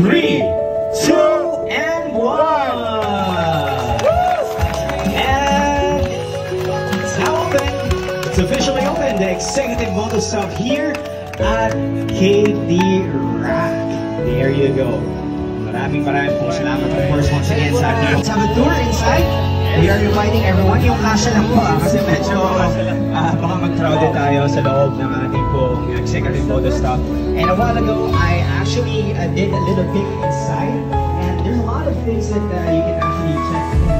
3, 2, and 1. And it's now open. It's officially open. The executive moto stop here at KD Rack. There you go. Maraming pong salamat, of course, once again sa ating. Let's have a tour inside. We are reminding everyone, yung kasya lang po kasi medyo baka mag-crowded tayo sa loob ng ating pong executive moto stop. And a while ago, I actually did a little peek inside, and there's a lot of things that you can actually check.